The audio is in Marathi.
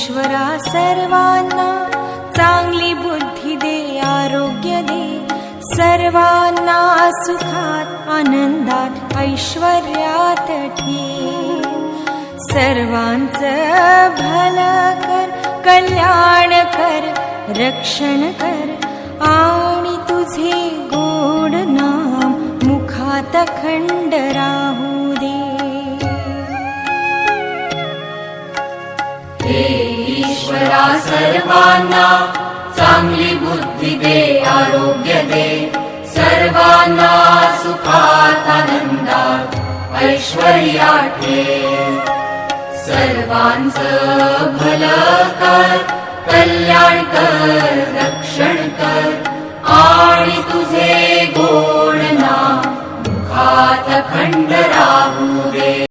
ईश्वरा सर्वांना चांगली बुद्धी दे, आरोग्य दे, सर्वांना सुखात आनंदात ऐश्वर्यात ठेव, सर्वांचं भलं कर, कल्याण कर, रक्षण कर, आणि तुझे गोड नाम मुखात अखंड राहू दे. हे ईश्वरा सर्वांना चांगली बुद्धी दे, आरोग्य दे, सर्वांना सुखात आनंदात ऐश्वर्यात ठेव, सर्वांचं भलं कर, कल्याण कर, रक्षण कर, आणि तुझे गोड नाम मुखात अखंड राहू